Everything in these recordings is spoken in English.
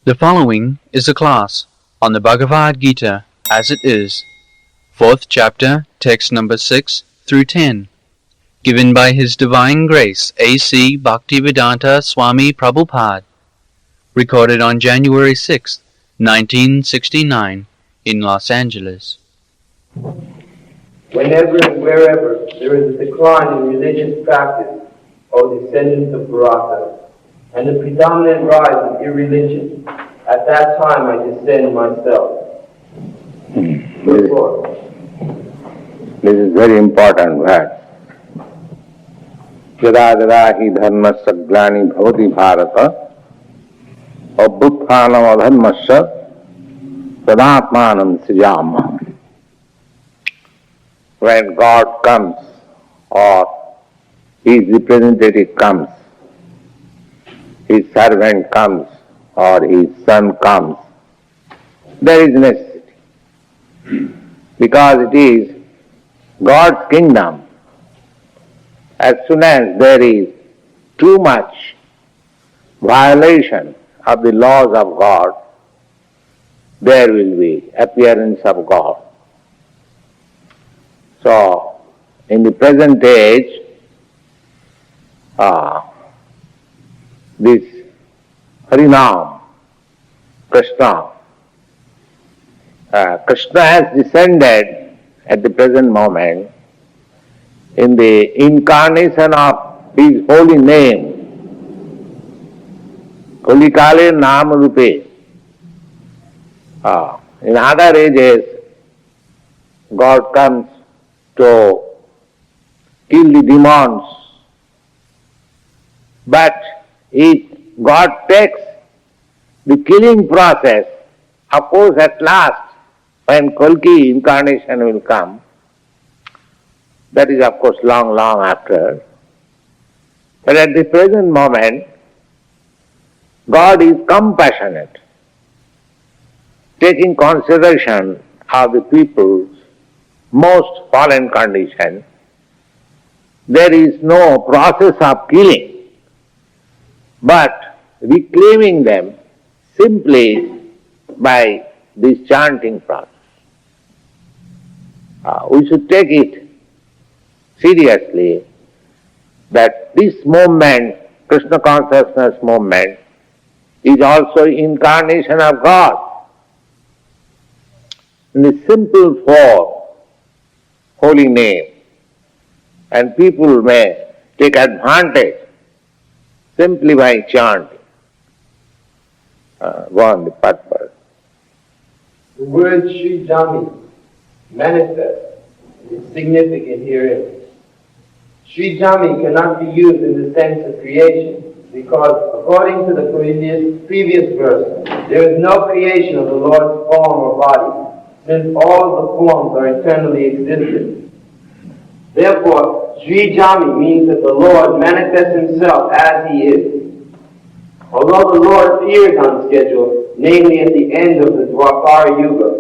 The following is a class on the Bhagavad Gita as it is, 4th chapter, text number 6 through 10, given by His Divine Grace A.C. Bhaktivedanta Swami Prabhupada, recorded on January 6, 1969, in Los Angeles. Whenever and wherever there is a decline in religious practice, O descendants of Bharata, and the predominant rise of irreligion, at that time I descend myself. This is very important word. Yada yada hi dharmasya glani bhavati bharata abhutthanam adharmasya tadatmanam srijama. When God comes or His representative comes, His servant comes or His son comes, there is necessity. Because it is God's kingdom. As soon as there is too much violation of the laws of God, there will be appearance of God. So, in the present age, this Harinam, Krishna has descended at the present moment in the incarnation of His holy name, Kalikale Nam Rupe. In other ages, God comes to kill the demons, but if God takes the killing process, of course at last, when Kalki incarnation will come, that is of course long after. But at the present moment, God is compassionate, taking consideration of the people's most fallen condition. There is no process of killing, but reclaiming them simply by this chanting process. We should take it seriously that this movement, Krishna consciousness movement, is also incarnation of God. In the simple form, holy name, and people may take advantage simply by chanting. Go on the purpose. The word Sri Jami, manifest, is significant herein. Sri Jami cannot be used in the sense of creation because according to the previous verse, there is no creation of the Lord's form or body, since all the forms are eternally existent. Therefore, Sri Jami means that the Lord manifests Himself as He is. Although the Lord appears on schedule, namely at the end of the Dwapara Yuga,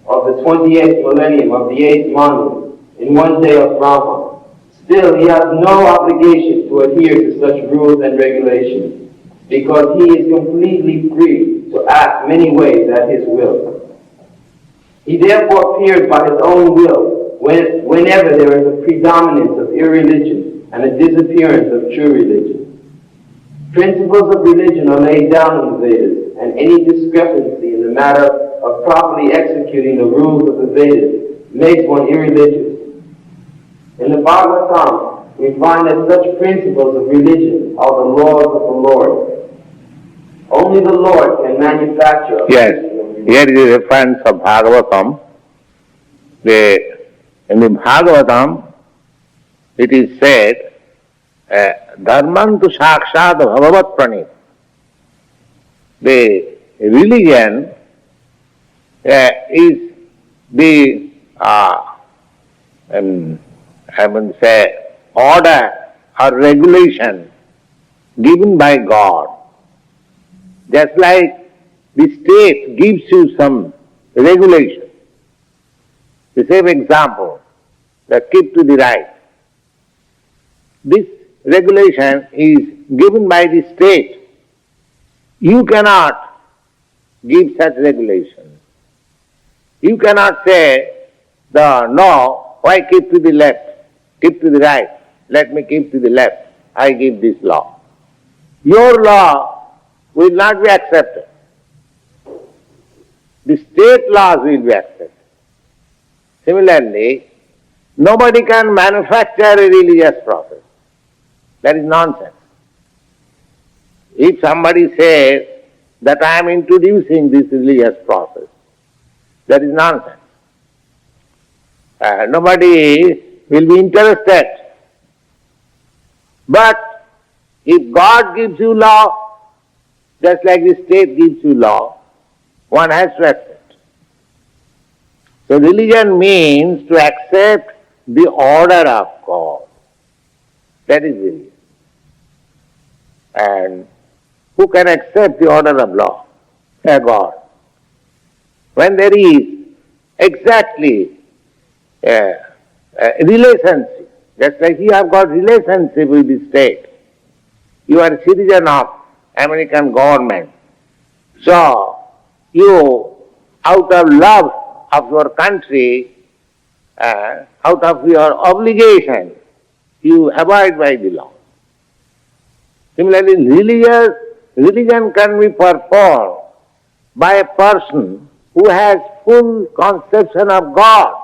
of the 28th millennium of the 8th Manu, in one day of Brahma, still He has no obligation to adhere to such rules and regulations, because He is completely free to act many ways at His will. He therefore appears by His own will whenever there is a predominance of irreligion and a disappearance of true religion. Principles of religion are laid down in the Vedas, and any discrepancy in the matter of properly executing the rules of the Vedas makes one irreligious. In the Bhagavatam, we find that such principles of religion are the laws of the Lord. Only the Lord can manufacture. Yes, here is a reference of Bhagavatam. In the Bhagavatam, it is said, Dharmantu Sakshat Bhagavat Pranit. The religion is the, order or regulation given by God. Just like the state gives you some regulation. The same example, that keep to the right. This regulation is given by the state. You cannot give such regulations. You cannot say, no, why keep to the left, keep to the right, let me keep to the left, I give this law. Your law will not be accepted. The state laws will be accepted. Similarly, nobody can manufacture a religious process. That is nonsense. If somebody says that I am introducing this religious process, that is nonsense. Nobody will be interested. But if God gives you law, just like the state gives you law, one has to accept. So religion means to accept the order of God. That is religion. And who can accept the order of law? A God. When there is exactly a relationship, just like you have got relationship with the state, you are a citizen of American government. So you, out of love of your country, out of your obligation, you abide by the law. Similarly, religion can be performed by a person who has full conception of God.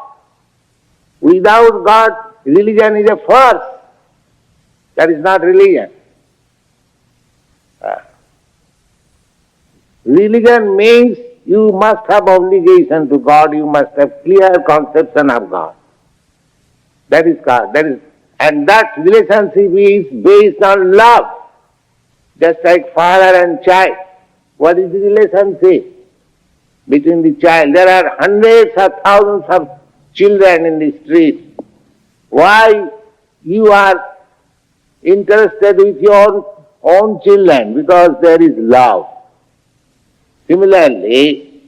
Without God, religion is a farce. That is not religion. Religion means you must have obligation to God, you must have clear conception of God. That is God. And that relationship is based on love. Just like father and child. What is the relationship between the child? There are hundreds of thousands of children in the street. Why you are interested with your own children? Because there is love. Similarly,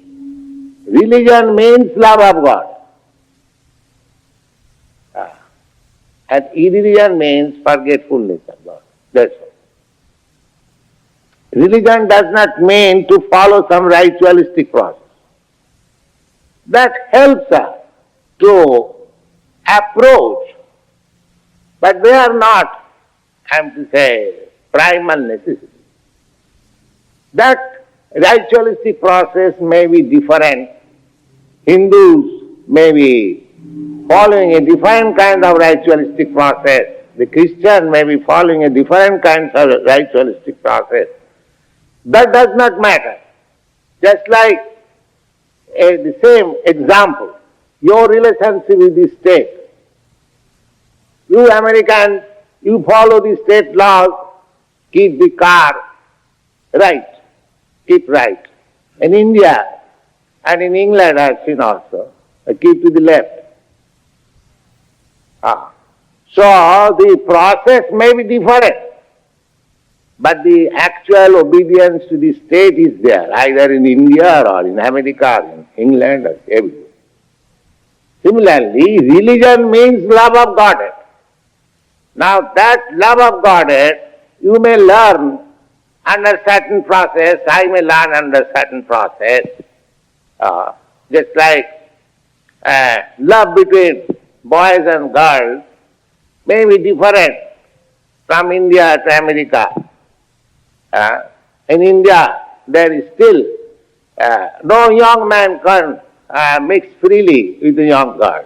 religion means love of God. And irreligion means forgetfulness of God. That's all. Religion does not mean to follow some ritualistic process. That helps us to approach, but they are not, I am to say, primal necessity. That ritualistic process may be different. Hindus may be following a different kind of ritualistic process. The Christian may be following a different kind of ritualistic process. That does not matter. Just like the same example, your relationship with the state. You Americans, you follow the state laws, keep the car right, keep right. In India and in England I have seen also, keep to the left. So the process may be different, but the actual obedience to the state is there, either in India or in America or in England or everywhere. Similarly, religion means love of Godhead. Now that love of Godhead, you may learn under certain process, I may learn under certain process, just like love between boys and girls may be different from India to America. In India, there is still no young man can mix freely with a young girl,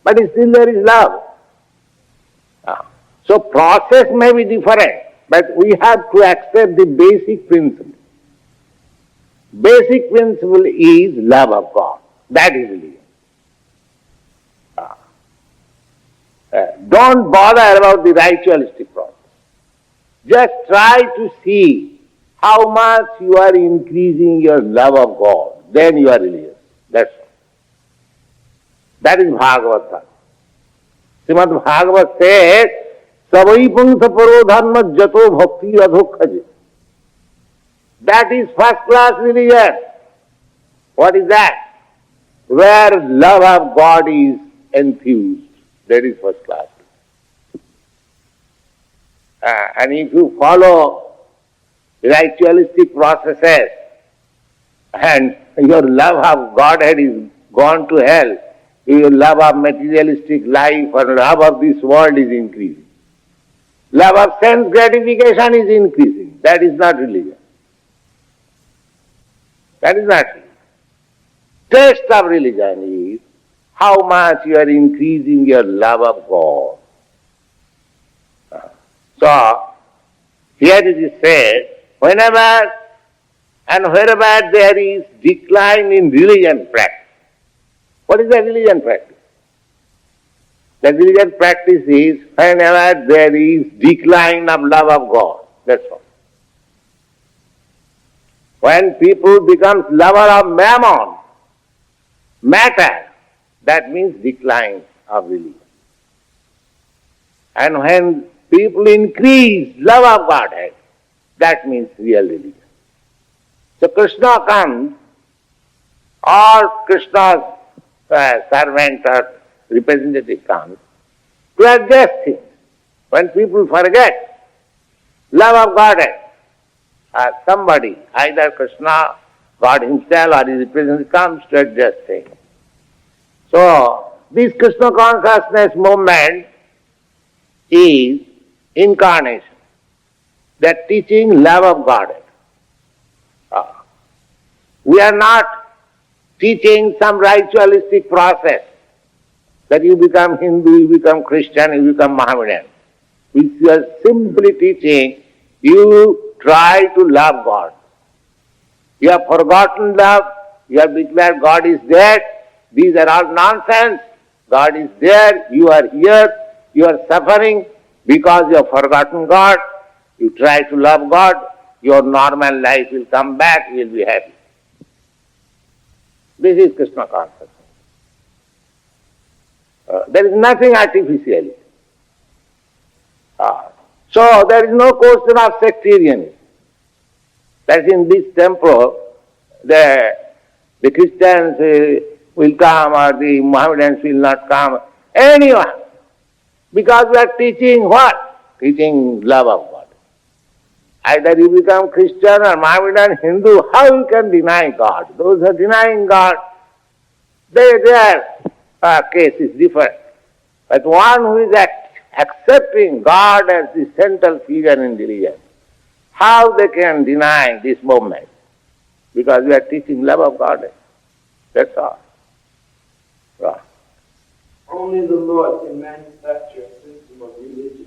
but still there is love. So process may be different, but we have to accept the basic principle. Basic principle is love of God. That is religion. Don't bother about the ritualistic process. Just try to see how much you are increasing your love of God. Then you are religious. That's all. That is Bhagavata. Srimad Bhagavat says, Savai Pungsa Paro Dharma Jato Bhakti Adhokhaji. That is first class religion. What is that? Where love of God is infused. That is first class. And if you follow ritualistic processes, and your love of Godhead is gone to hell, your love of materialistic life or love of this world is increasing. Love of sense gratification is increasing. That is not religion. That is not religion. Test of religion is how much you are increasing your love of God. So, here it is said, whenever and wherever there is decline in religion practice. What is the religion practice? The religion practice is whenever there is decline of love of God. That's all. When people become lover of mammon, matter, that means decline of religion. And when people increase love of Godhead, that means real religion. So Krishna comes, or Krishna's servant or representative comes, to adjust things. When people forget love of Godhead, somebody, either Krishna, God himself or his representative comes to adjust things. So, this Krishna consciousness movement is incarnation. They are teaching love of Godhead. We are not teaching some ritualistic process that you become Hindu, you become Christian, you become Mohammedan. We are simply teaching you try to love God. You have forgotten love, you have declared God is there. These are all nonsense. God is there, you are here, you are suffering because you have forgotten God. You try to love God, your normal life will come back, you will be happy. This is Krishna consciousness. There is nothing artificial. So there is no question of sectarianism. That in this temple, the Christians will come or the Mohammedans will not come. Anyone. Because we are teaching what? Teaching love of God. Either you become Christian or Mohammedan, Hindu, how you can deny God? Those who are denying God, their case is different. But one who is accepting God as the central figure in religion, how they can deny this movement? Because we are teaching love of God. That's all. Right. Only the Lord can manufacture a system of religion.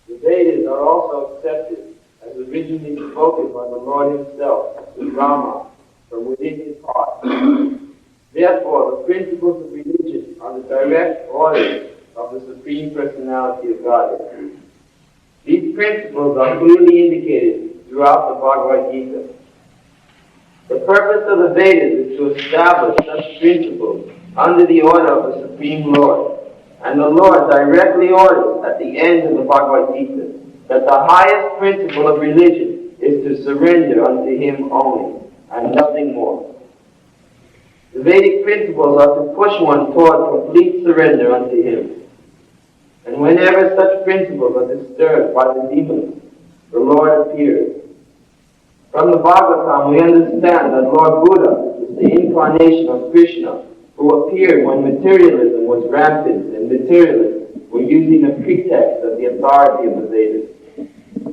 The Vedas are also accepted as originally spoken by the Lord himself, the Brahma, from within his heart. Therefore, the principles of religion are the direct orders of the Supreme Personality of Godhead. These principles are clearly indicated throughout the Bhagavad Gita. The purpose of the Vedas is to establish such principles under the order of the Supreme Lord. And the Lord directly orders at the end of the Bhagavad Gita that the highest principle of religion is to surrender unto him only, and nothing more. The Vedic principles are to push one toward complete surrender unto him. And whenever such principles are disturbed by the demons, the Lord appears. From the Bhagavatam we understand that Lord Buddha is the incarnation of Krishna, who appeared when materialism was rampant and materialists were using a pretext of the authority of the Vedas.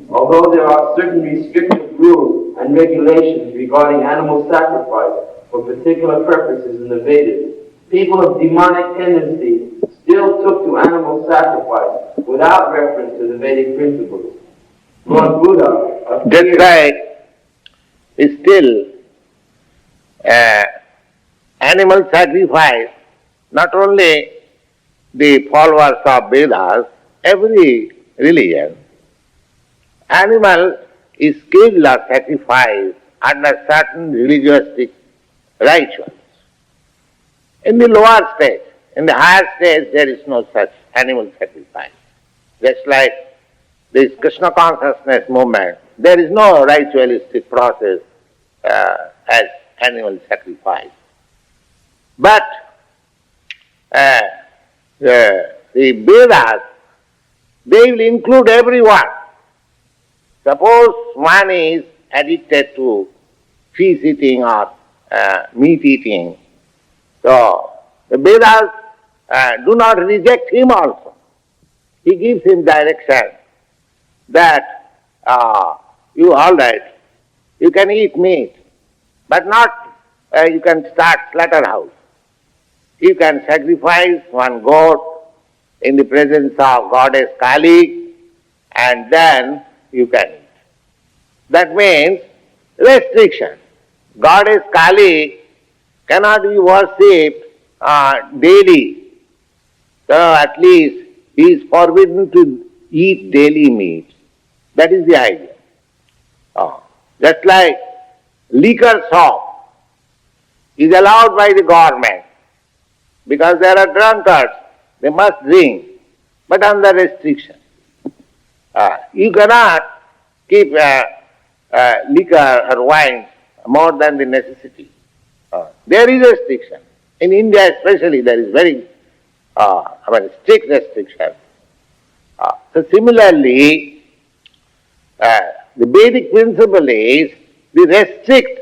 Although there are certain restrictive rules and regulations regarding animal sacrifice for particular purposes in the Vedas, people of demonic tendency still took to animal sacrifice without reference to the Vedic principles. Lord Buddha appeared. That's right. Still, animal sacrifice, not only the followers of Vedas, every religion, animal is killed or sacrificed under certain religious rituals. In the lower stage, in the higher stage, there is no such animal sacrifice. Just like this Krishna consciousness movement, there is no ritualistic process as animal sacrifice. But the Vedas, they will include everyone. Suppose one is addicted to fish eating or meat eating. So the Vedas do not reject him also. He gives him direction that you all right, you can eat meat, but not you can start slaughterhouse. You can sacrifice one goat in the presence of goddess Kali, and then you can eat. That means restriction. Goddess Kali cannot be worshipped daily. So at least he is forbidden to eat daily meat. That is the idea. Just like liquor shop is allowed by the government because there are drunkards, they must drink, but under restriction. You cannot keep liquor or wine more than the necessity. There is restriction. In India especially there is very strict restriction. So similarly, the basic principle is the restrict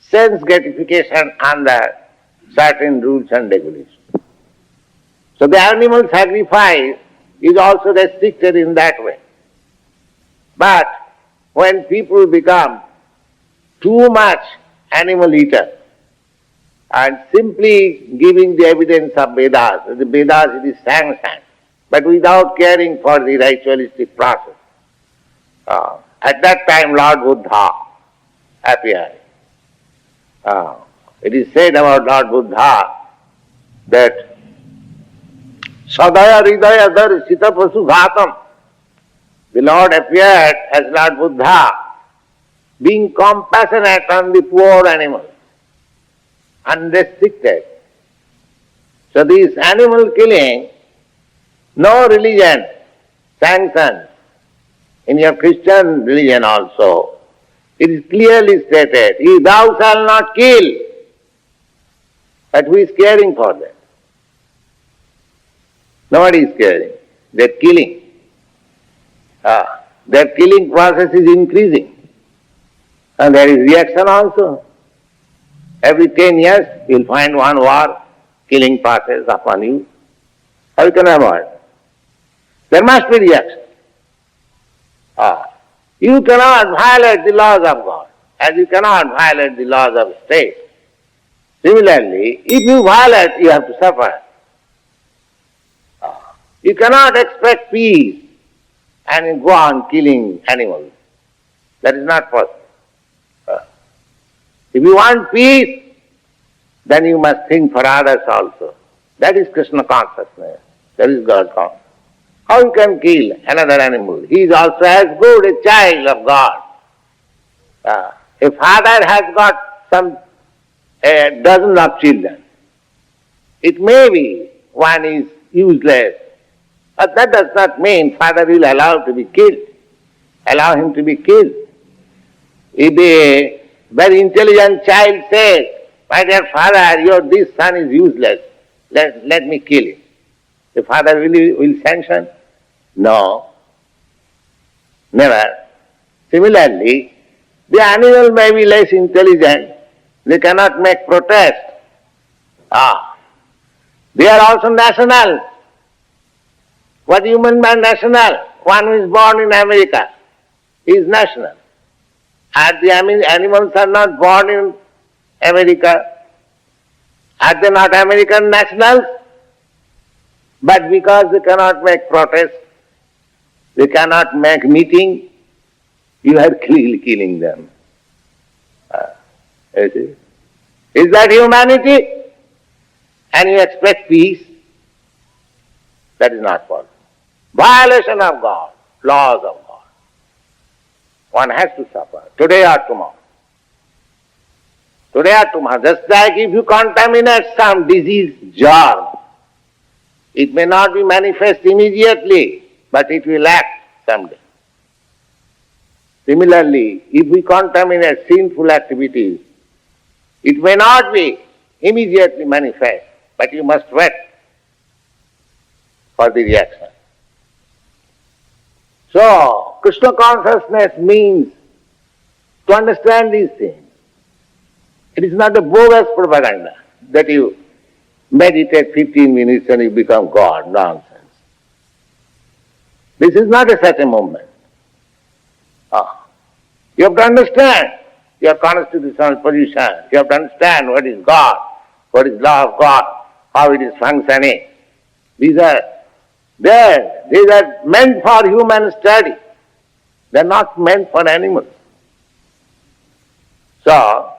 sense gratification under certain rules and regulations. So the animal sacrifice is also restricted in that way. But when people become too much animal eater and simply giving the evidence of Vedas, the Vedas it is sanctioned, but without caring for the ritualistic process. At that time Lord Buddha appeared. It is said about Lord Buddha that Sadaya Hridaya Darshita Pasu Ghatam. The Lord appeared as Lord Buddha, being compassionate on the poor animals, unrestricted. So this animal killing, no religion sanctions. In your Christian religion also, it is clearly stated, thou shalt not kill. But who is caring for that? Nobody is caring. They are killing. Their killing process is increasing. And there is reaction also. Every 10 years you will find one war killing process upon you. How you can avoid? There must be reaction. You cannot violate the laws of God, as you cannot violate the laws of state. Similarly, if you violate, you have to suffer. You cannot expect peace and go on killing animals. That is not possible. If you want peace, then you must think for others also. That is Krishna consciousness. That is God consciousness. How you can kill another animal? He is also as good a child of God. A father has got a dozen of children. It may be one is useless, but that does not mean father will allow him to be killed. If a very intelligent child says, my dear father, this son is useless, let me kill him. The father will sanction? No, never. Similarly, the animal may be less intelligent, they cannot make protest. They are also national. What do you mean by national? One who is born in America is national. And the animals are not born in America. Are they not American nationals? But because they cannot make protest, they cannot make meeting, you are killing them. You see? Is that humanity? And you expect peace? That is not possible. Violation of God, laws of God. One has to suffer, today or tomorrow. Today or tomorrow. Just like if you contaminate some disease germ, it may not be manifest immediately, but it will act someday. Similarly, if we contaminate sinful activities, it may not be immediately manifest, but you must wait for the reaction. So, Krishna consciousness means to understand these things. It is not a bogus propaganda that you meditate 15 minutes and you become God. Nonsense. This is not a such a movement. You have to understand your constitutional position. You have to understand what is God, what is law of God, how it is functioning. These are there. These are meant for human study. They are not meant for animals. So,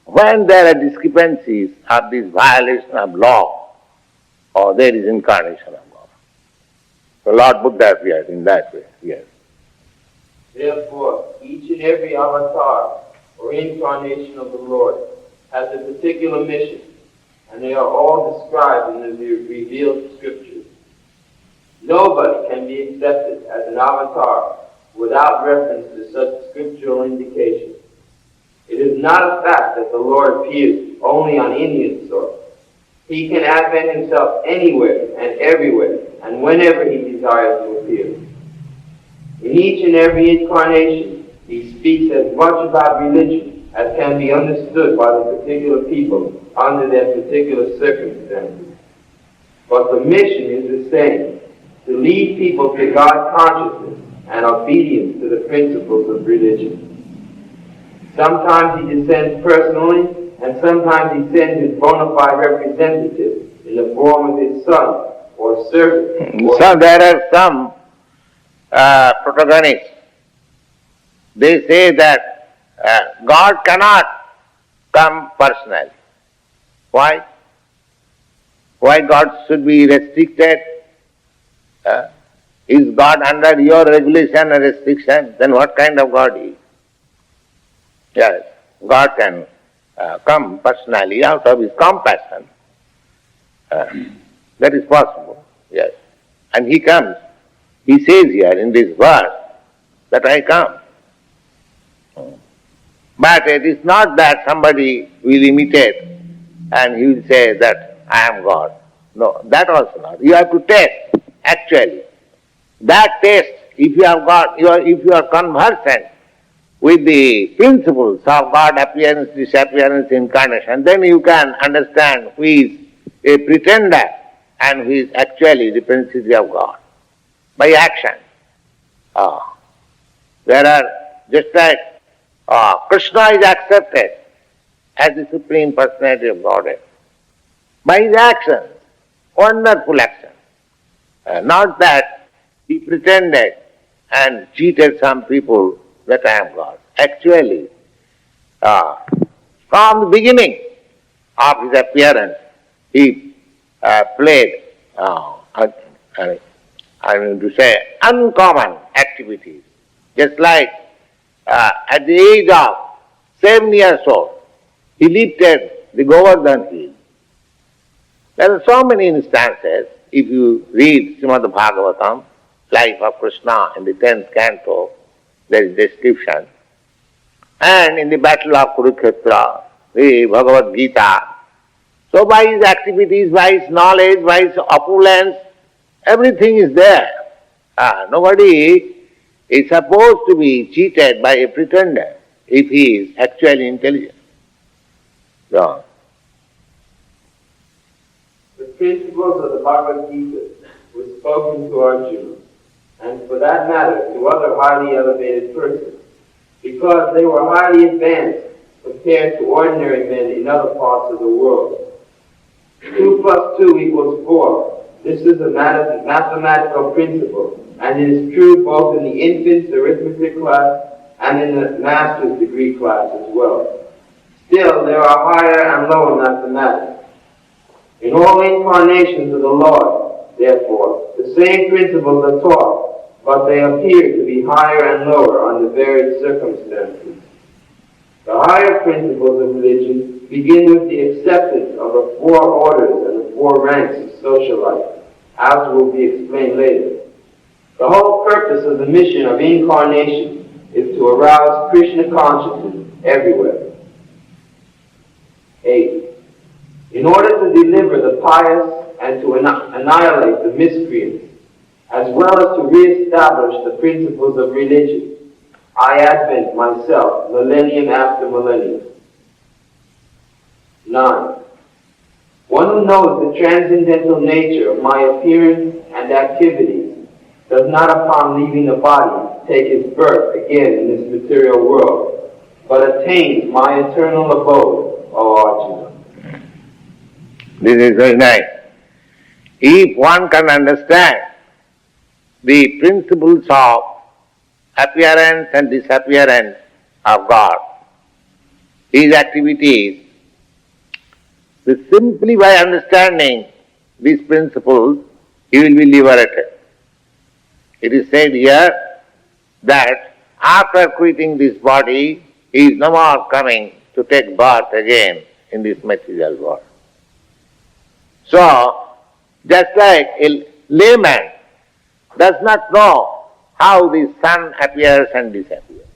when there are discrepancies or this violation of law, or there is incarnation of God. The Lord Buddha appeared in that way, yes. Therefore, each and every avatar or incarnation of the Lord has a particular mission, and they are all described in the revealed scriptures. Nobody can be accepted as an avatar without reference to such scriptural indications. It is not a fact that the Lord appears only on Indian soil. He can advent himself anywhere and everywhere, and whenever he desires to appear. In each and every incarnation, he speaks as much about religion as can be understood by the particular people under their particular circumstances. But the mission is the same, to lead people to God consciousness and obedience to the principles of religion. Sometimes he descends personally, and sometimes he sends his bona fide representative in the form of his son or servant. So there are some protagonists. They say that God cannot come personally. Why? Why God should be restricted? Is God under your regulation and restriction? Then what kind of God is? Yes, God can come personally out of his compassion. That is possible, yes. And he comes. He says here in this verse that I come. But it is not that somebody will imitate and he will say that I am God. No, that also not. You have to test, actually. That test, if you have got, if you are conversant with the principles of God appearance, disappearance, incarnation, then you can understand who is a pretender and who is actually the principle of God. By action. There are, just like Krishna is accepted as the Supreme Personality of Godhead. By his actions, wonderful action. Not that he pretended and cheated some people that I am God. Actually, from the beginning of his appearance, he played, I mean to say, uncommon activities. Just like at the age of 7 years old, he lifted the Govardhan hill. There are so many instances. If you read Srimad Bhagavatam, Life of Krishna in the 10th canto, there is description. And in the Battle of Kurukshetra, the Bhagavad Gita. So by his activities, by his knowledge, by his opulence, everything is there. Nobody is supposed to be cheated by a pretender if he is actually intelligent. So, the principles of the Bhagavad Gita were spoken to Arjuna, and for that matter to other highly elevated persons, because they were highly advanced compared to ordinary men in other parts of the world. 2 + 2 = 4. This is a mathematical principle, and it is true both in the infant's arithmetic class and in the master's degree class as well. Still, there are higher and lower mathematics. In all incarnations of the Lord, therefore, the same principles are taught, but they appear to be higher and lower under various circumstances. The higher principles of religion begin with the acceptance of the 4 orders and the 4 ranks of social life, as will be explained later. The whole purpose of the mission of incarnation is to arouse Krishna consciousness everywhere. 8. In order to deliver the pious and to annihilate the miscreants, as well as to re-establish the principles of religion, I advent myself millennium after millennium. 9. One who knows the transcendental nature of my appearance and activities does not upon leaving the body take his birth again in this material world, but attains my eternal abode, O Arjuna. This is very nice. If one can understand the principles of appearance and disappearance of God, His activities, simply by understanding these principles, he will be liberated. It is said here that after quitting this body, he is no more coming to take birth again in this material world. So, just like a layman does not know how the sun appears and disappears,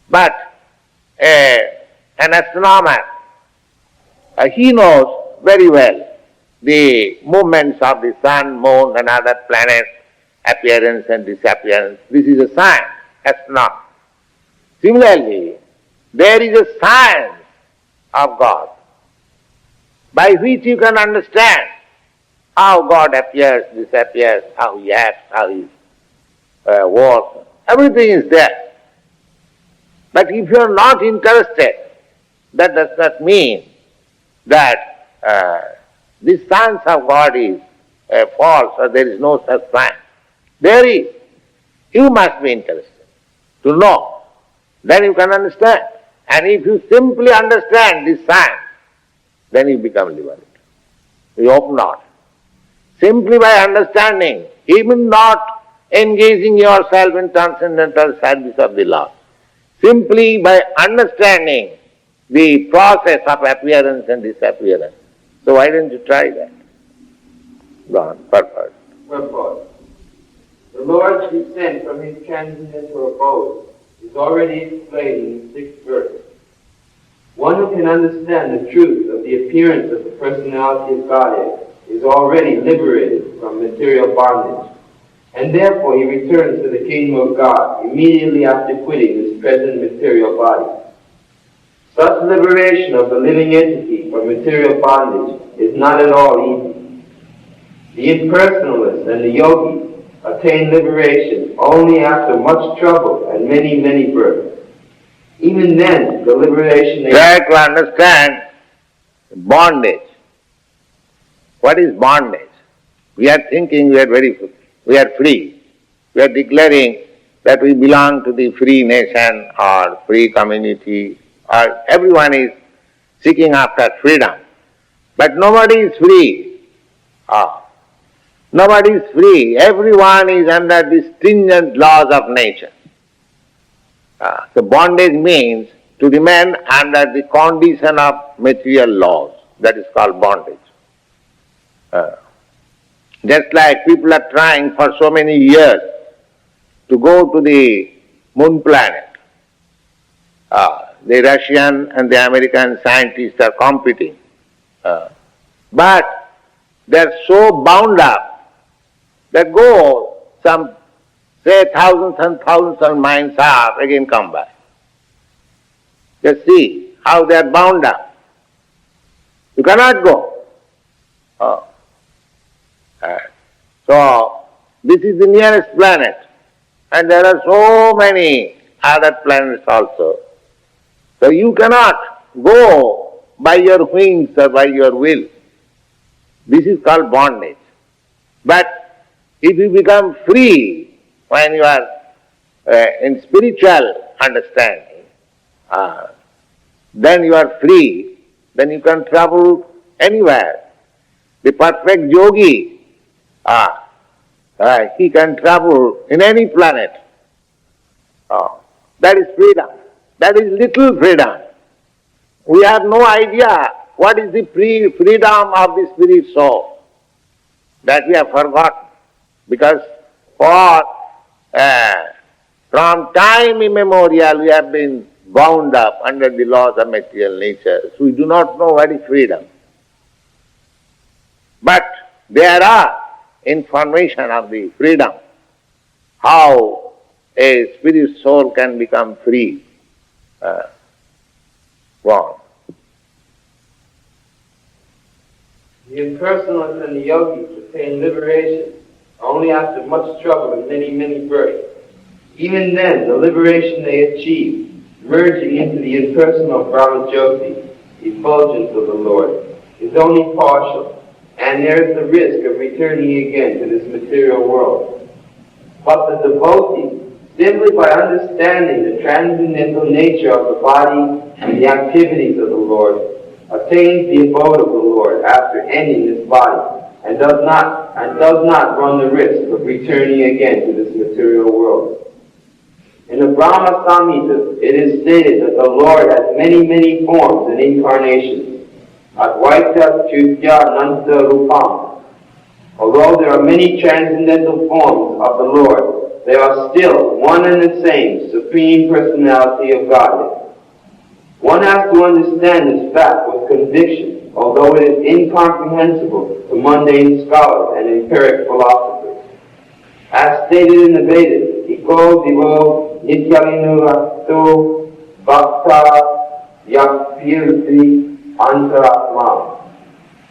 but an astronomer, he knows very well the movements of the sun, moon and other planets, appearance and disappearance. This is a science, astronomy. Similarly, there is a science of God by which you can understand how God appears, disappears, how He acts, how He works. Everything is there. But if you are not interested, that does not mean that this science of God is false or there is no such science. There is. You must be interested to know. Then you can understand. And if you simply understand this science, then you become liberated. You hope not. Simply by understanding, even not engaging yourself in transcendental service of the Lord, simply by understanding the process of appearance and disappearance. So why don't you try that? Go on, purpose. Purport. The Lord's descent from His transcendental abode is already explained in the 6th verse. One who can understand the truth of the appearance of the personality of Godhead is already liberated from material bondage, and therefore he returns to the kingdom of God immediately after quitting this present material body. Such liberation of the living entity from material bondage is not at all easy. The impersonalists and the yogis attain liberation only after much trouble and many, many births. Even then, the liberation they try to understand bondage. What is bondage? We are thinking we are free. We are declaring that we belong to the free nation or free community, or everyone is seeking after freedom. But nobody is free. Nobody is free. Everyone is under the stringent laws of nature. So bondage means to remain under the condition of material laws. That is called bondage. Just like people are trying for so many years to go to the moon planet. The Russian and the American scientists are competing. But they are so bound up that go some, say, thousands and thousands of miles up, again come back. Just see how they are bound up. You cannot go. So, this is the nearest planet, and there are so many other planets also. So you cannot go by your wings or by your will. This is called bondage. But if you become free when you are in spiritual understanding, then you are free, then you can travel anywhere. The perfect yogi, he can travel in any planet. That is freedom. That is little freedom. We have no idea what is the freedom of the spirit soul. That we have forgotten. Because from time immemorial we have been bound up under the laws of material nature. So we do not know what is freedom. But there are information of the freedom, how a spirit soul can become free. The impersonalists and the yogis attain liberation only after much trouble and many, many births. Even then, the liberation they achieve, merging into the impersonal Brahma-Jyoti, effulgence of the Lord, is only partial, and there is the risk of returning again to this material world. But the devotee, simply by understanding the transcendental nature of the body and the activities of the Lord, attains the abode of the Lord after ending this body, and does not run the risk of returning again to this material world. In the Brahma Samhita, it is stated that the Lord has many, many forms and incarnations. Advaita Chutya Nanta Rupam. Although there are many transcendental forms of the Lord, they are still one and the same Supreme Personality of Godhead. One has to understand this fact with conviction, although it is incomprehensible to mundane scholars and empiric philosophers. As stated in the Vedas, Iko Divo Nityalinura Tu Bhakta Yakpirti Antaratma.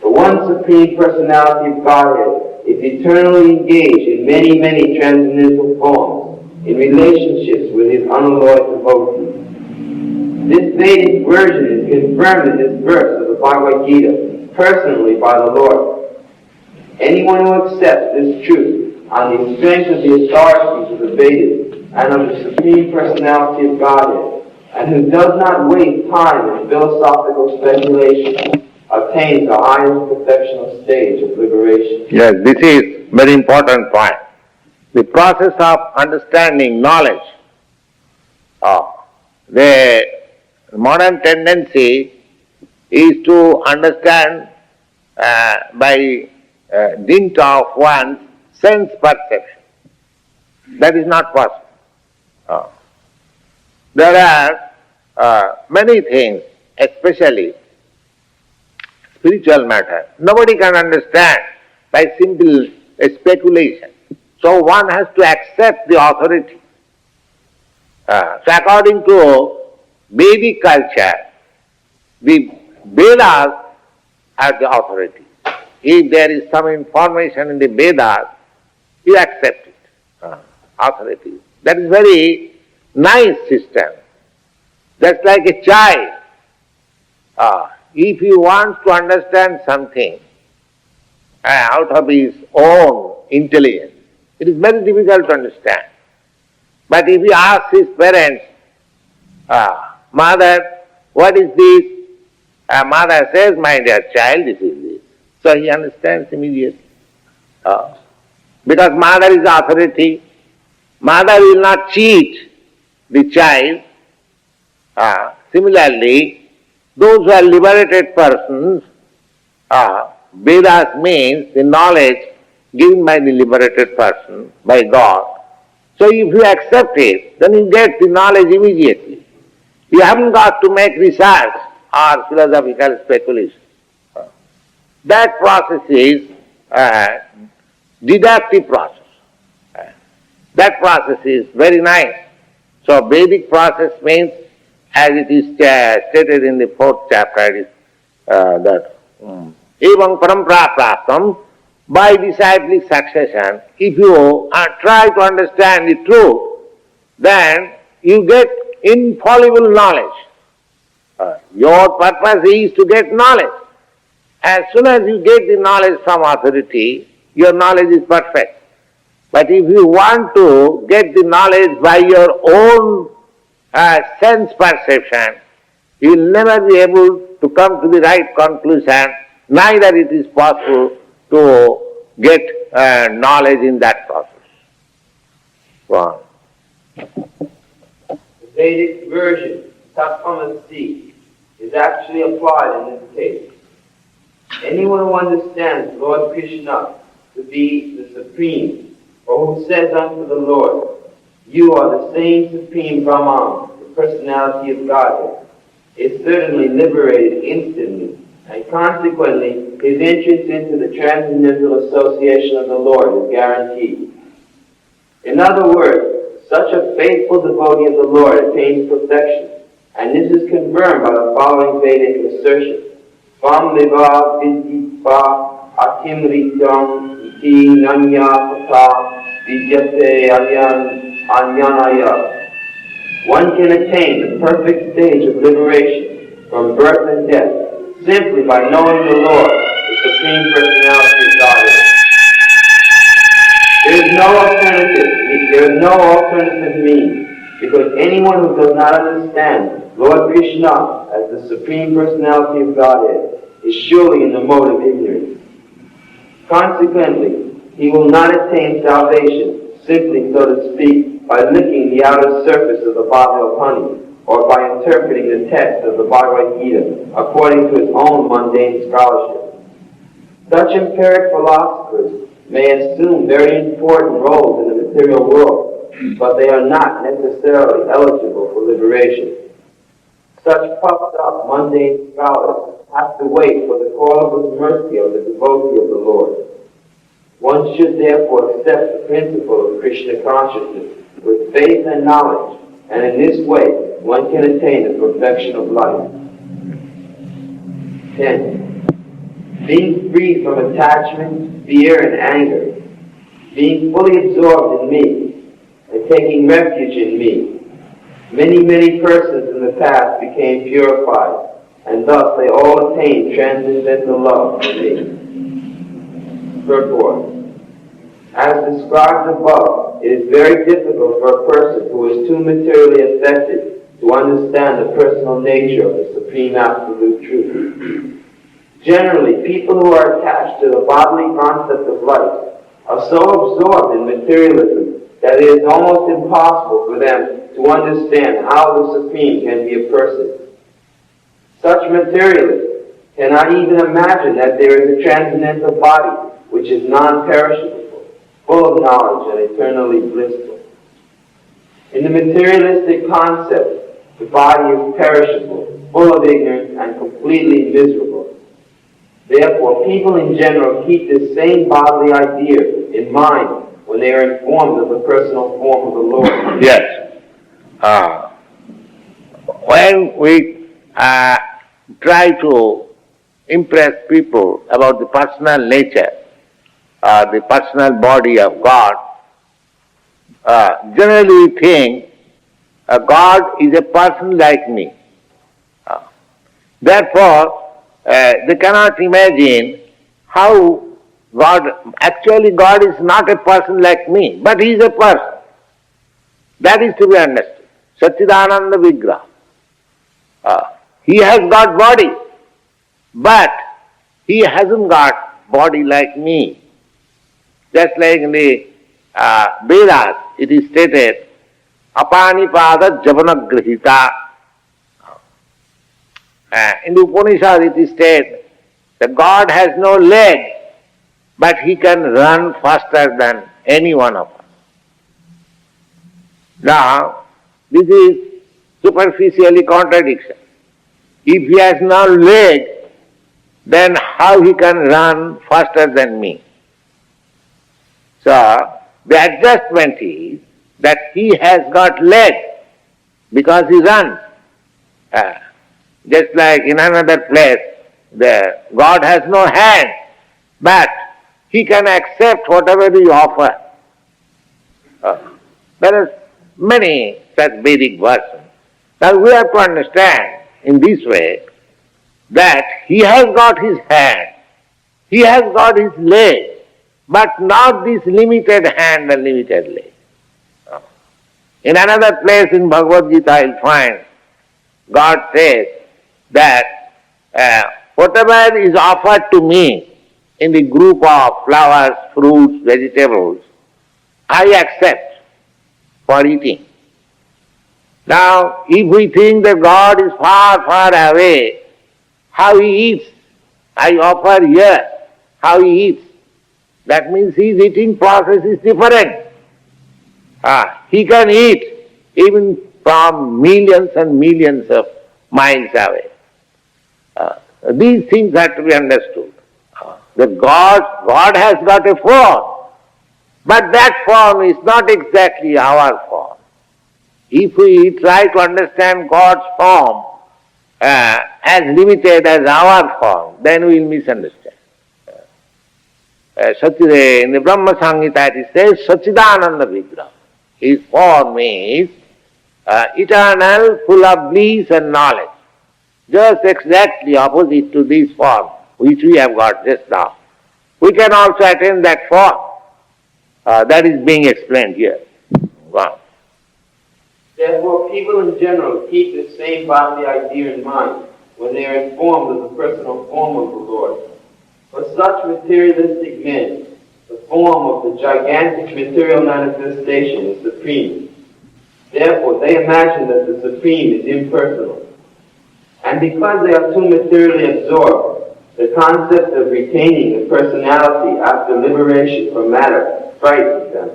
The one Supreme Personality of Godhead is eternally engaged in many, many transcendental forms, in relationships with his unalloyed devotees. This Vedic version is confirmed in this verse of the Bhagavad Gita, personally by the Lord. Anyone who accepts this truth on the strength of the authorities of the Vedas and of the Supreme Personality of Godhead, and who does not waste time in philosophical speculation, attains the highest perfectional stage of liberation. Yes, this is very important point. The process of understanding knowledge. The modern tendency is to understand by dint of one's sense perception. That is not possible. There are many things, especially spiritual matter, nobody can understand by simple speculation. So one has to accept the authority. So according to Vedic culture, the Vedas are the authority. If there is some information in the Vedas, you accept it. Authority. That is very nice system. That's like a child. If he wants to understand something out of his own intelligence, it is very difficult to understand. But if he asks his parents, Mother, what is this? Mother says, my dear child, this is this. So he understands immediately. Because mother is authority, mother will not cheat the child. Similarly, those who are liberated persons, Vedas means the knowledge given by the liberated person, by God. So if you accept it, then you get the knowledge immediately. You haven't got to make research or philosophical speculation. That process is deductive process. That process is very nice. So Vedic process means, as it is stated in the 4th chapter, it is that Evam Parampara Praptam, by disciplic succession, if you try to understand the truth, then you get infallible knowledge. Your purpose is to get knowledge. As soon as you get the knowledge from authority, your knowledge is perfect. But if you want to get the knowledge by your own sense perception, you will never be able to come to the right conclusion, neither it is possible to get knowledge in that process. Go on. The Vedic version, Tattvamasi, is actually applied in this case. Anyone who understands Lord Krishna to be the Supreme, or who says unto the Lord, you are the same Supreme Brahman, the personality of Godhead, is certainly liberated instantly, and consequently his entrance into the transcendental association of the Lord is guaranteed. In other words, such a faithful devotee of the Lord attains perfection, and this is confirmed by the following Vedic assertion. Vam viva vidhi pa atimrityam iti nanya pata vidyate anyanaya. One can attain the perfect stage of liberation from birth and death simply by knowing the Lord, the Supreme Personality of Godhead. There is no alternative means, because anyone who does not understand Lord Krishna as the Supreme Personality of Godhead is surely in the mode of ignorance. Consequently, he will not attain salvation simply, so to speak, by licking the outer surface of the bottle of honey, or by interpreting the text of the Bhagavad Gita according to his own mundane scholarship. Such empiric philosophers may assume very important roles in the material world, but they are not necessarily eligible for liberation. Such puffed up mundane scholars have to wait for the call of His mercy of the devotee of the Lord. One should therefore accept the principle of Krishna consciousness with faith and knowledge, and in this way one can attain the perfection of life. 10. Being free from attachment, fear, and anger, being fully absorbed in me, and taking refuge in me, many persons in the past became purified, and thus they all attained transcendental love for me. Purport. As described above, it is very difficult for a person who is too materially affected to understand the personal nature of the Supreme Absolute Truth. Generally, people who are attached to the bodily concept of life are so absorbed in materialism that it is almost impossible for them to understand how the Supreme can be a person. Such materialists cannot even imagine that there is a transcendental body which is non-perishable, full of knowledge and eternally blissful. In the materialistic concept, the body is perishable, full of ignorance, and completely miserable. Therefore, people in general keep this same bodily idea in mind when they are informed of the personal form of the Lord. Yes. When we try to impress people about the personal nature, the personal body of God, generally we think God is a person like me. Therefore, they cannot imagine how God is not a person like me, but He is a person. That is to be understood. Satchidananda Vigraha. He has got body, but He hasn't got body like me. Just like in the Vedas, it is stated, Apanipada Javanagrahita. In the Upanishad it is stated that God has no leg, but He can run faster than any one of us. Now, this is superficially contradiction. If He has no leg, then how He can run faster than me? So, the adjustment is that He has got leg because He runs. Just like in another place, God has no hand, but He can accept whatever we offer. There are many such Vedic verses. Now we have to understand in this way that He has got His hand, He has got His leg, but not this limited hand and limited leg. In another place in Bhagavad Gita you'll find God says that whatever is offered to me in the group of flowers, fruits, vegetables, I accept for eating. Now, if we think that God is far away, how He eats, I offer here, how He eats, that means His eating process is different. He can eat even from millions and millions of miles away. These things have to be understood. That God has got a form, but that form is not exactly our form. If we try to understand God's form as limited as our form, then we will misunderstand. In the Brahma Samhita it says Sachidananda Vigraha. His form is eternal, full of bliss and knowledge. Just exactly opposite to this form which we have got just now. We can also attain that form. That is being explained here. Wow. Therefore, people in general keep the same bodily idea in mind when they are informed of the personal form of the Lord. For such materialistic men, the form of the gigantic material manifestation is supreme. Therefore, they imagine that the Supreme is impersonal. And because they are too materially absorbed, the concept of retaining the personality after liberation from matter frightens them.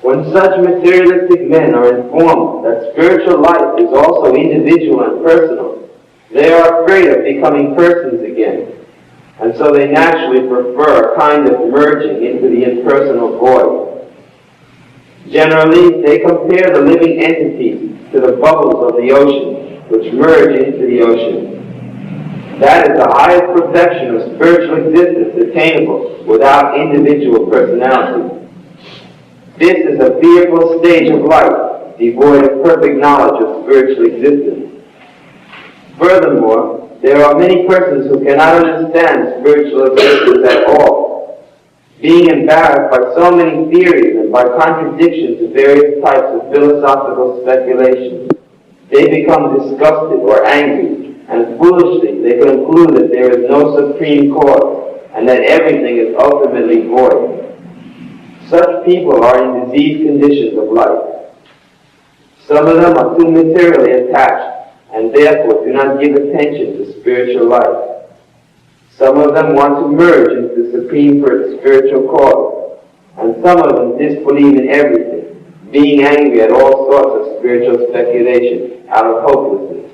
When such materialistic men are informed that spiritual life is also individual and personal, they are afraid of becoming persons again, and so they naturally prefer a kind of merging into the impersonal void. Generally, they compare the living entities to the bubbles of the ocean, which merge into the ocean. That is the highest perfection of spiritual existence attainable without individual personality. This is a fearful stage of life, devoid of perfect knowledge of spiritual existence. Furthermore, there are many persons who cannot understand spiritual existence at all. Being embarrassed by so many theories and by contradictions of various types of philosophical speculation, they become disgusted or angry, and foolishly they conclude that there is no supreme cause, and that everything is ultimately void. Such people are in diseased conditions of life. Some of them are too materially attached, and therefore do not give attention to spiritual life. Some of them want to merge into the supreme spiritual cause, and some of them disbelieve in everything, being angry at all sorts of spiritual speculation out of hopelessness.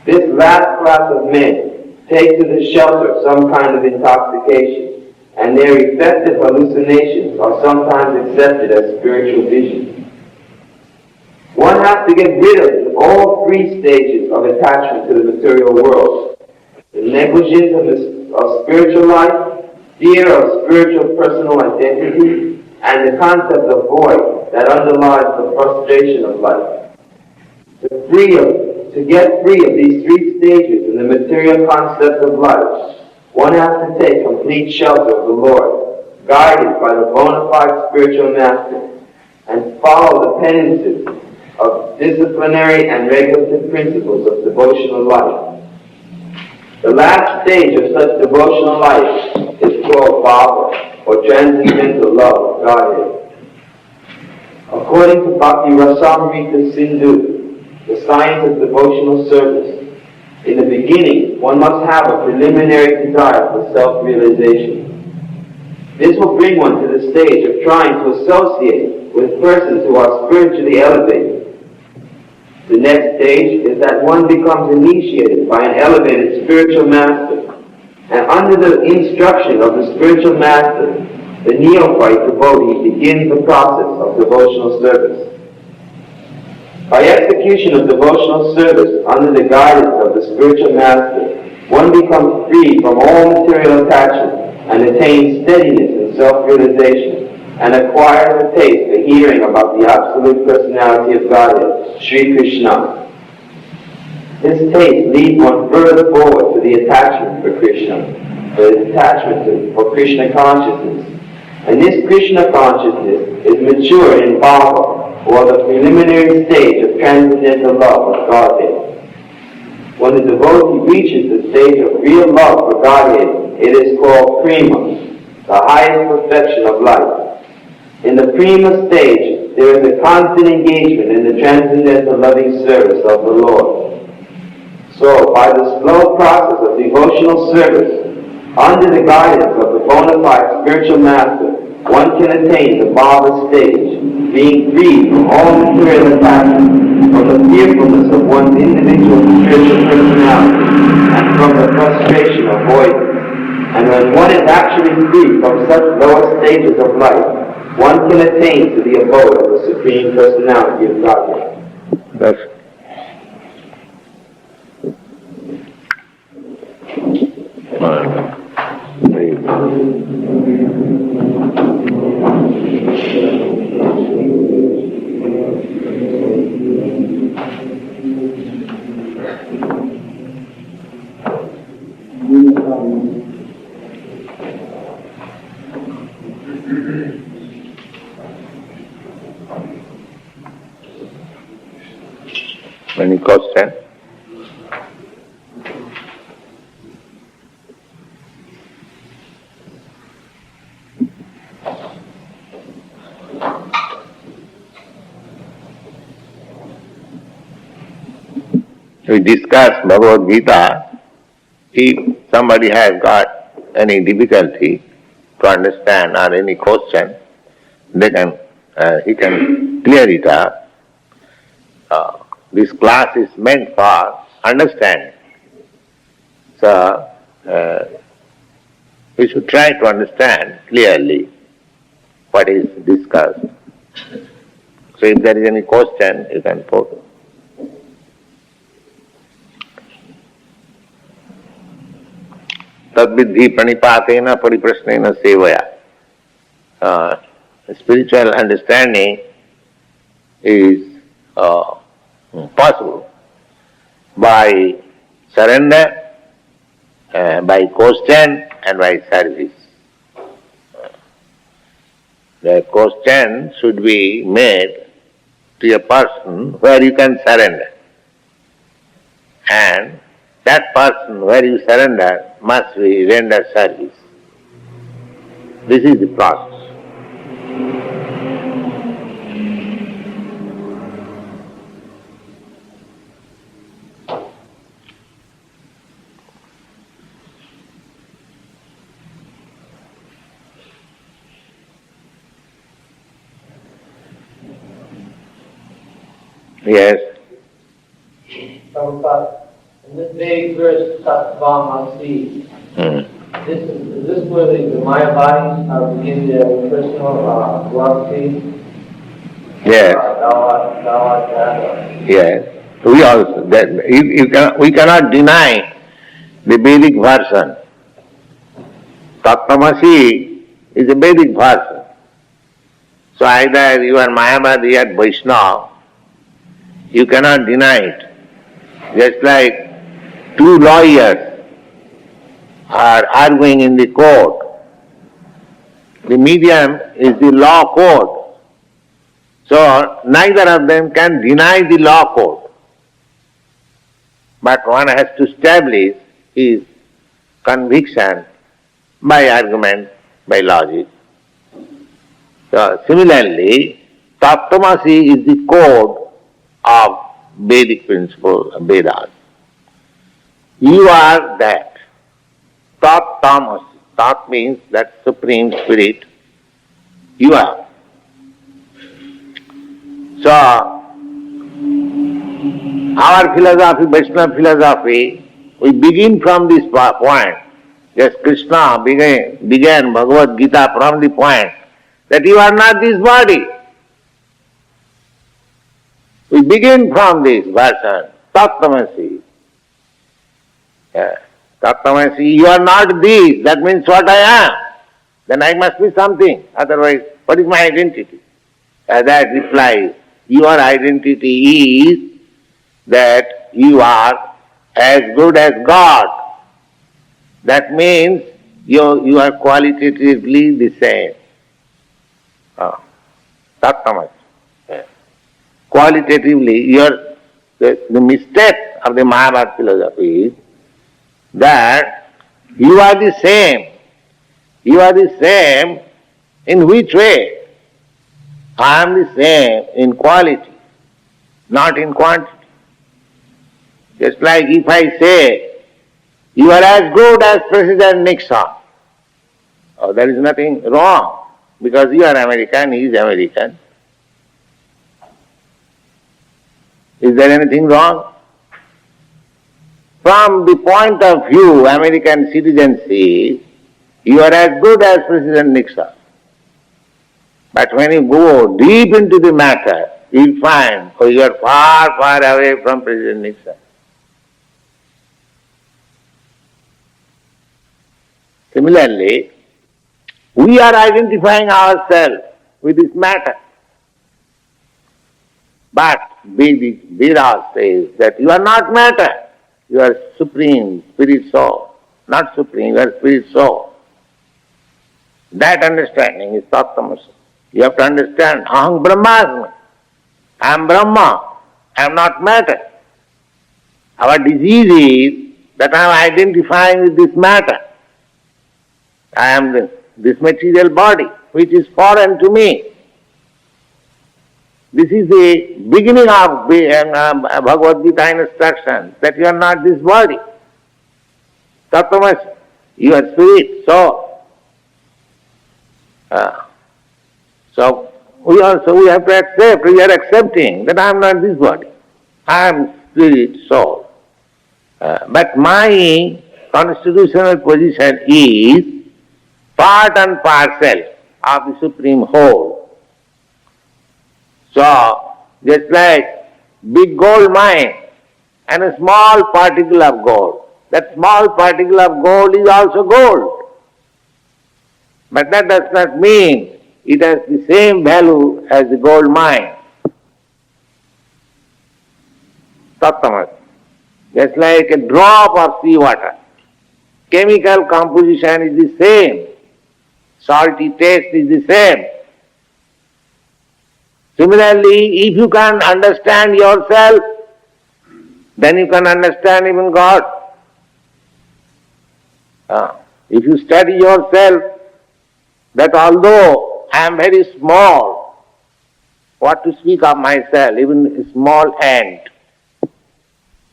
This last class of men take to the shelter of some kind of intoxication, and their effective hallucinations are sometimes accepted as spiritual visions. One has to get rid of all three stages of attachment to the material world: the negligence of spiritual life, fear of spiritual personal identity, and the concept of void that underlies the frustration of life. To get free of these three stages in the material concept of life, one has to take complete shelter of the Lord, guided by the bona fide spiritual master, and follow the penances of disciplinary and regulative principles of devotional life. The last stage of such devotional life is called Bhava, or transcendental love of Godhead. According to Bhakti Rasamrita Sindhu, the science of devotional service, in the beginning, one must have a preliminary desire for self-realization. This will bring one to the stage of trying to associate with persons who are spiritually elevated. The next stage is that one becomes initiated by an elevated spiritual master, and under the instruction of the spiritual master, the neophyte devotee begins the process of devotional service. By execution of devotional service under the guidance of the spiritual master, one becomes free from all material attachment and attains steadiness and self-realization, and acquires a taste for hearing about the absolute personality of Godhead, Sri Krishna. This taste leads one further forward to the attachment for Krishna, for Krishna consciousness. And this Krishna consciousness is mature in Bhava, or the preliminary stage of transcendental love of Godhead. When the devotee reaches the stage of real love for Godhead, it is called Prema, the highest perfection of life. In the Prema stage, there is a constant engagement in the transcendental loving service of the Lord. So, by the slow process of devotional service, under the guidance of the bona fide spiritual master, one can attain the Bhava stage, being free from all material attachment, from the fearfulness of one's individual spiritual personality, and from the frustration of avoidance. And when one is actually free from such lower stages of life, one can attain to the abode of the Supreme Personality of Godhead. That's very good. Any question? We discussed Bhagavad Gita. If somebody has got any difficulty to understand or any question, he can clear it up. This class is meant for understanding. So, we should try to understand clearly what is discussed. So if there is any question, you can put. Tadvidhi pranipatena pariprasnena sevaya. Spiritual understanding is possible by surrender, by question and by service. The question should be made to a person where you can surrender. And that person where you surrender must be render service. This is the process. Yes. Prabhupada, in this vague verse, Tattvamasi, is this where the Maya bodies are begin their personal philosophy? Yes. Dawa. Yes. We also, we cannot deny the Vedic version. Tattvamasi is a Vedic version. So either you are Mayavadi or Vaishnava, you cannot deny it. Just like two lawyers are arguing in the court. The medium is the law court. So neither of them can deny the law court. But one has to establish his conviction by argument, by logic. So similarly, Tattvamasi is the code of Vedic principle, Vedas. You are that. Tattvamasi. Tat means that Supreme Spirit. You are. So, our philosophy, Vaishnava philosophy, we begin from this point. Yes, Krishna began Bhagavad Gita from the point that you are not this body. We begin from this version, Tattvamasi. Tattvamasi, you are not this, that means what I am. Then I must be something, otherwise what is my identity? That replies, your identity is that you are as good as God. That means you are qualitatively the same. Tattvamasi. Qualitatively, the mistake of the Mayavad philosophy is that you are the same. You are the same in which way? I am the same in quality, not in quantity. Just like if I say, you are as good as President Nixon. Oh, there is nothing wrong, because you are American, he is American. Is there anything wrong? From the point of view American citizenship, you are as good as President Nixon. But when you go deep into the matter, you will find you are far, far away from President Nixon. Similarly, we are identifying ourselves with this matter. But Vedas says that you are not matter, you are supreme spirit soul. Not supreme, you are spirit soul. That understanding is Tattvamasi. You have to understand, Aham Brahmasmi. I am Brahma, I am not matter. Our disease is that I am identifying with this matter. I am this material body, which is foreign to me. This is the beginning of Bhagavad Gita instruction, that you are not this body. Tattvamasi, you are spirit, soul. So we have to accept, we are accepting that I am not this body. I am spirit, soul. But my constitutional position is part and parcel of the Supreme Whole. So, just like big gold mine and a small particle of gold, that small particle of gold is also gold. But that does not mean it has the same value as the gold mine. Tattvamasi. Just like a drop of sea water. Chemical composition is the same. Salty taste is the same. Similarly, if you can understand yourself, then you can understand even God. If you study yourself, that although I am very small, what to speak of myself, even a small ant,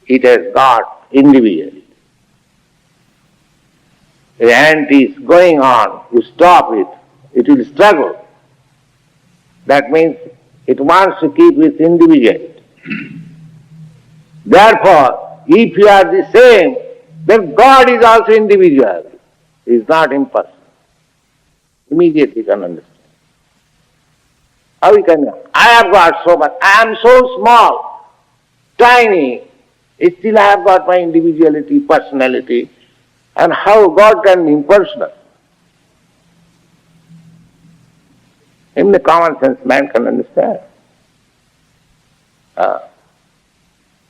it has got individuality. The ant is going on, you stop it, it will struggle. That means it wants to keep its individuality. Therefore, if you are the same, then God is also individual. He is not impersonal. Immediately you can understand. How we can know? I have got so much, I am so small, tiny, still I have got my individuality, personality, and how God can be impersonal? In the common sense, man can understand.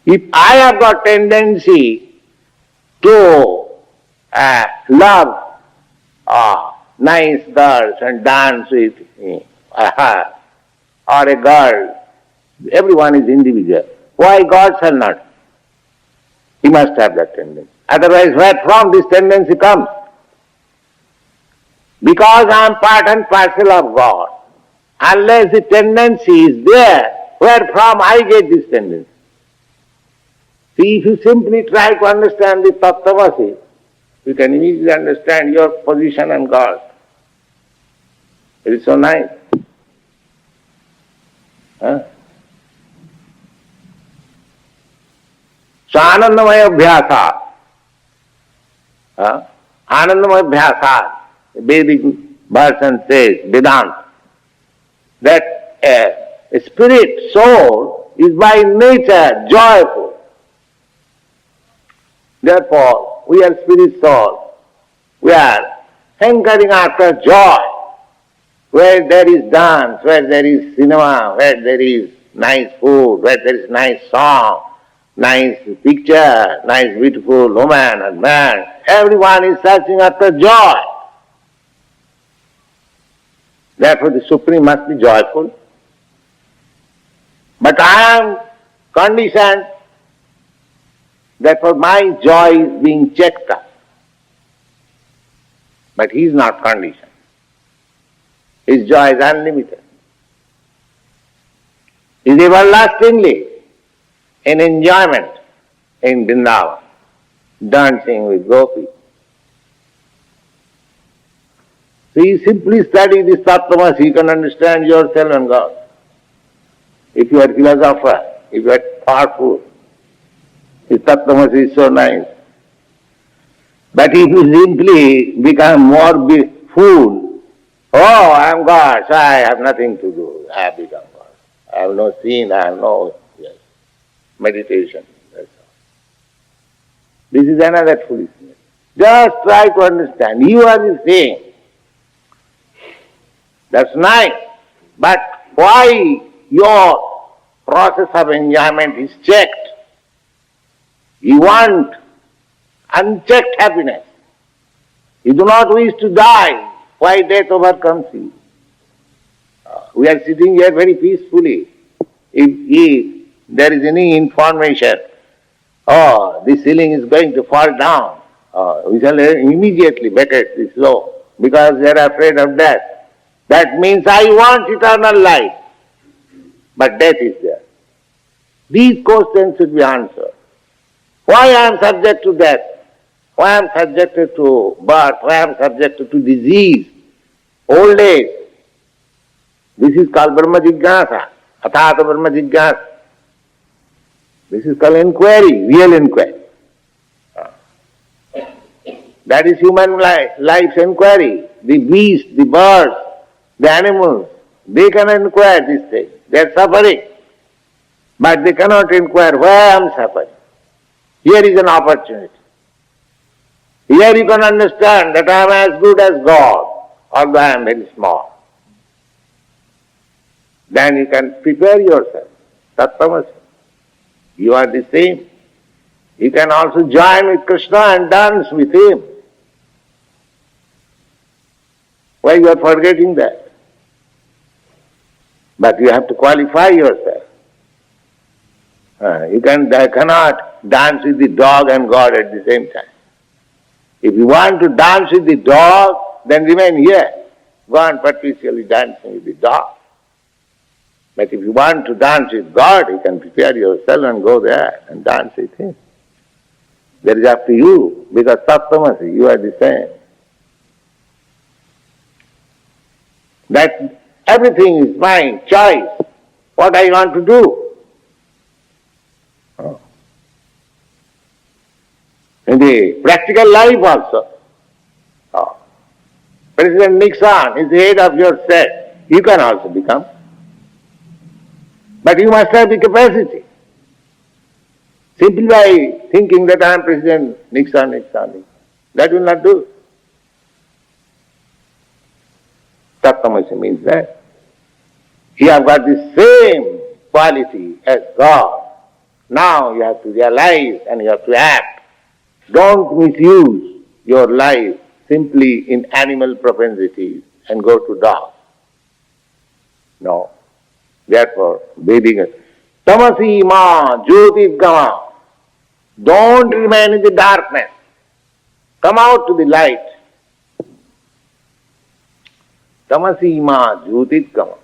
If I have got tendency to love nice girls and dance with me, or a girl, everyone is individual. Why God shall not? He must have that tendency. Otherwise, where from this tendency comes? Because I am part and parcel of God. Unless the tendency is there, where from I get this tendency? See, if you simply try to understand the Tattvamasi, you can easily understand your position and God. It is so nice. So Anandamaya Abhyasa. Anandamaya Abhyasa, Vedic version says, Vedanta, that a spirit, soul, is by nature joyful. Therefore, we are spirit soul. We are hankering after joy. Where there is dance, where there is cinema, where there is nice food, where there is nice song, nice picture, nice beautiful woman and man, everyone is searching after joy. Therefore the Supreme must be joyful. But I am conditioned, therefore my joy is being checked up. But he is not conditioned. His joy is unlimited. He is everlastingly in enjoyment in Vrindavan, dancing with gopis. So you simply study this Tattvamasi, you can understand yourself and God. If you are a philosopher, if you are powerful, this Tattvamasi is so nice. But if you simply become more fool, oh, I am God, so I have nothing to do, I have become God. I have no sin, I have no meditation, that's all. This is another foolishness. Just try to understand, you are the same. That's nice, but why your process of enjoyment is checked? You want unchecked happiness. You do not wish to die. Why death overcomes you? We are sitting here very peacefully. If there is any information oh, this ceiling is going to fall down. We shall immediately vacate this law because they are afraid of death. That means I want eternal life, but death is there. These questions should be answered. Why I am subject to death? Why I am subjected to birth? Why I am subjected to disease, old age? This is called Brahma Jigyasa, Athata Brahma Jigyasa. This is called inquiry, real inquiry. That is human life's inquiry. The beasts, the birds, the animals, they can inquire this thing. They are suffering. But they cannot inquire why I am suffering. Here is an opportunity. Here you can understand that I am as good as God, although I am very small. Then you can prepare yourself. Tattvamasi. You are the same. You can also join with Krishna and dance with him. Why you are forgetting that? But you have to qualify yourself. You cannot dance with the dog and God at the same time. If you want to dance with the dog, then remain here. Go on perpetually dancing with the dog. But if you want to dance with God, you can prepare yourself and go there and dance with him. That is up to you, because Tattvamasi, you are the same. That everything is mine, choice. What I want to do. In the practical life also. President Nixon is the head of your state. You can also become. But you must have the capacity. Simply by thinking that I am President Nixon, that will not do. Tattvamasi means that you have got the same quality as God. Now you have to realize and you have to act. Don't misuse your life simply in animal propensities and go to dog. No. Therefore, Vedic Tamasi ma jyotirgama. Don't remain in the darkness. Come out to the light. Tamasi ma jyotirgama.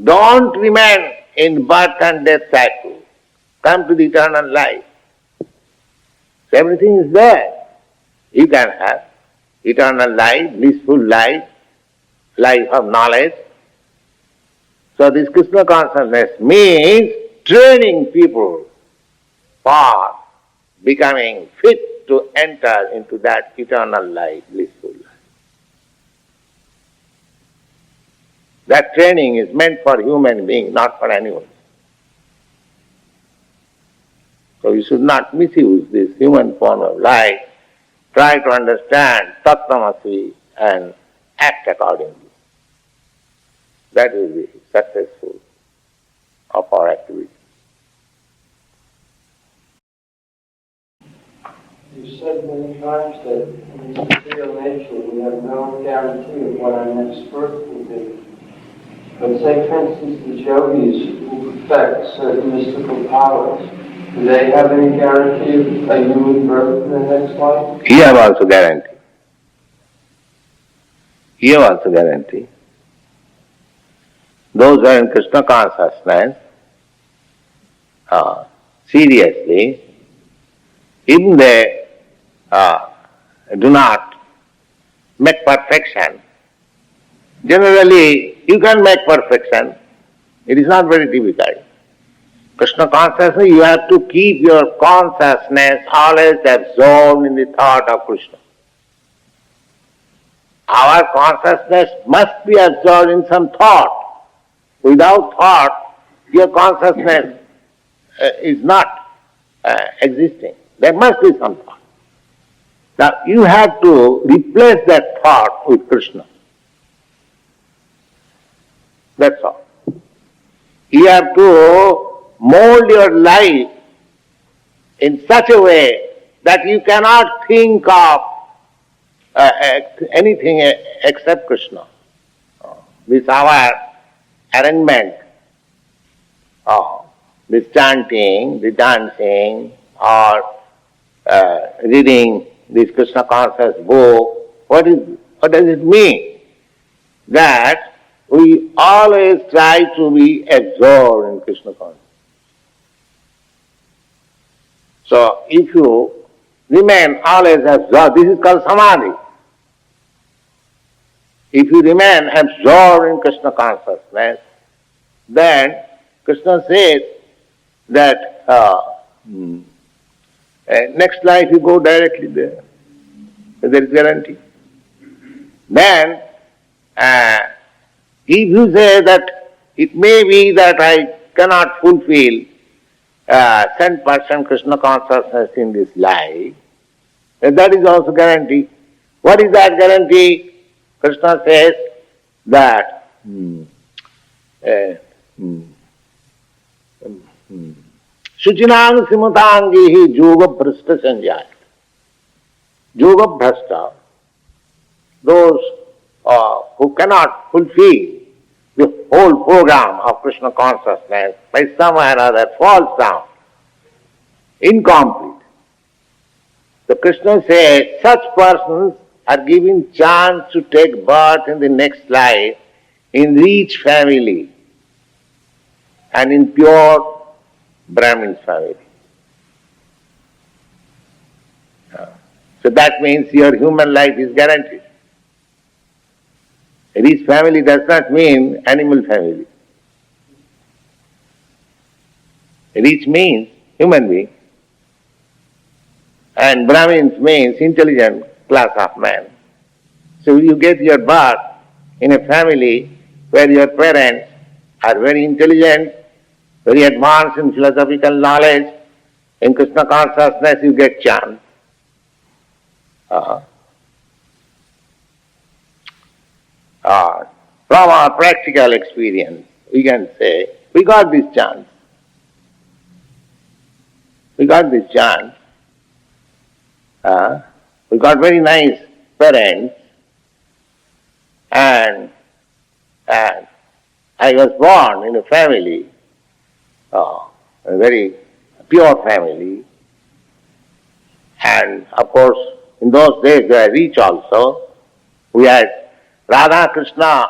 Don't remain in birth and death cycle. Come to the eternal life. So everything is there. You can have eternal life, blissful life, life of knowledge. So this Krishna consciousness means training people for becoming fit to enter into that eternal life, blissful life. That training is meant for human beings, not for animals. So you should not misuse this human form of life. Try to understand Tattvamasi and act accordingly. That will be successful of our activity. You said many times that in this material nature we have no guarantee of what our next birth will be. But say, for instance, the yogis who perfect certain mystical powers, do they have any guarantee of a human birth in the next life? He have also guarantee. Those who are in Krishna consciousness, seriously, even they do not make perfection. Generally, you can make perfection. It is not very difficult. Krishna consciousness, you have to keep your consciousness always absorbed in the thought of Krishna. Our consciousness must be absorbed in some thought. Without thought, your consciousness is not existing. There must be some thought. Now, you have to replace that thought with Krishna. That's all. You have to mold your life in such a way that you cannot think of anything except Krishna. This our arrangement, this chanting, the dancing, or reading this Krishna conscious book, what does it mean? That we always try to be absorbed in Krishna consciousness. So if you remain always absorbed, this is called samadhi. If you remain absorbed in Krishna consciousness, then Krishna says that next life you go directly there. There is guarantee. Then, if you say that it may be that I cannot fulfill 10% Krishna consciousness in this life, then that is also guarantee. What is that guarantee? Krishna says that Shuchinang Simatangihi Yoga Bhrashta Sanjayat. Yoga Bhrashta, those who cannot fulfill the whole program of Krishna consciousness by some or other falls down, incomplete. So Krishna says such persons are given chance to take birth in the next life in rich family and in pure Brahmin family. So that means your human life is guaranteed. Rich family does not mean animal family. Rich means human being. And Brahmins means intelligent class of man. So you get your birth in a family where your parents are very intelligent, very advanced in philosophical knowledge, in Krishna consciousness you get chance. From our practical experience, we can say, we got this chance. We got this chance. We got very nice parents, and I was born in a family, a very pure family, and of course in those days we were rich also. We had Radha Krishna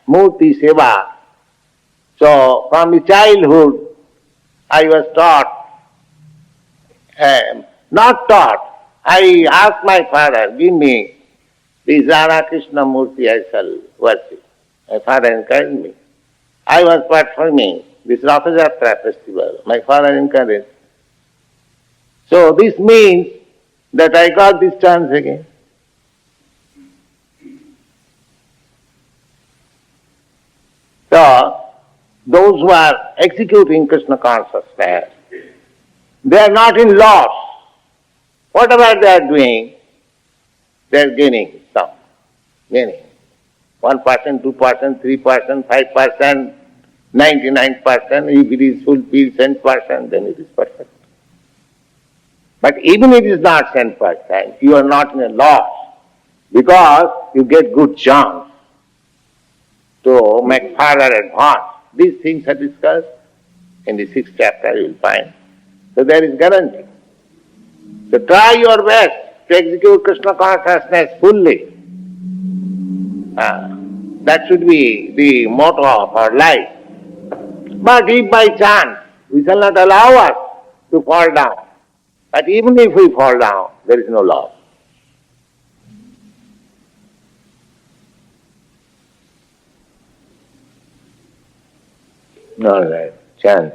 Murti Seva. So from the childhood I was taught, not taught, I asked my father, give me this Radha Krishna Murti, I shall worship. My father encouraged me. I was performing this Ratha Jatra festival. My father encouraged. So this means that I got this chance again. So, those who are executing Krishna consciousness, they are not in loss. Whatever they are doing, they are gaining some. Gaining. 1%, 2%, 3%, 5%, 99%. If it is fulfilled 10%, then it is perfect. But even if it is not 10%, you are not in a loss because you get good chance to make further advance. These things are discussed in the 6th chapter, you will find. So there is guarantee. So try your best to execute Krishna consciousness fully. That should be the motto of our life. But if by chance we shall not allow us to fall down, but even if we fall down, there is no loss. All right, chant.